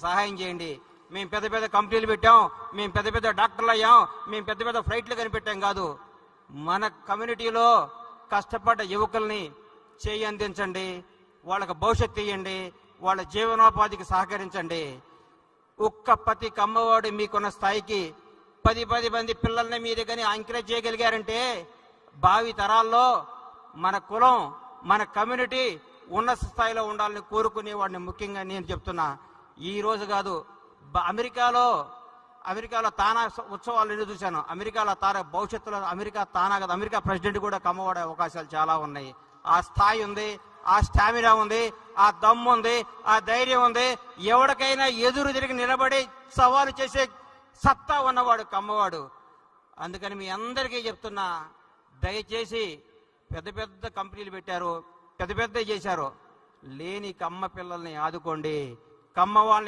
సహాయం చేయండి. మేము పెద్ద పెద్ద కంపెనీలు పెట్టాం, మేము పెద్ద పెద్ద డాక్టర్లు అయ్యాం, మేము పెద్ద పెద్ద ఫ్లైట్లు కనిపెట్టాం కాదు. మన కమ్యూనిటీలో కష్టపడ్డ యువకుల్ని చేయి అందించండి, వాళ్ళకి భవిష్యత్తు ఇవ్వండి, వాళ్ళ జీవనోపాధికి సహకరించండి. ఒక్క ప్రతి కమ్మవాడు మీకున్న స్థాయికి 10 మంది పిల్లల్ని మీరు కానీ ఎంకరేజ్ చేయగలిగారంటే భావి తరాల్లో మన కులం, మన కమ్యూనిటీ ఉన్నత స్థాయిలో ఉండాలని కోరుకునే వాడిని ముఖ్యంగా నేను చెప్తున్నా. ఈ రోజు కాదు, అమెరికాలో తానా ఉత్సవాలు నేను చూశాను. అమెరికాలో భవిష్యత్తులో అమెరికా ప్రెసిడెంట్ కూడా కమ్మవాడే అవకాశాలు చాలా ఉన్నాయి. ఆ స్థాయి ఉంది, ఆ స్టామినా ఉంది, ఆ దమ్ము ఉంది, ఆ ధైర్యం ఉంది. ఎవరికైనా ఎదురు తిరిగి నిలబడి సవాలు చేసే సత్తా ఉన్నవాడు కమ్మవాడు. అందుకని మీ అందరికీ చెప్తున్నా, దయచేసి పెద్ద పెద్ద కంపెనీలు పెట్టారు, పెద్ద చేశారు, లేని కమ్మ పిల్లల్ని ఆదుకోండి. కమ్మ వాళ్ళని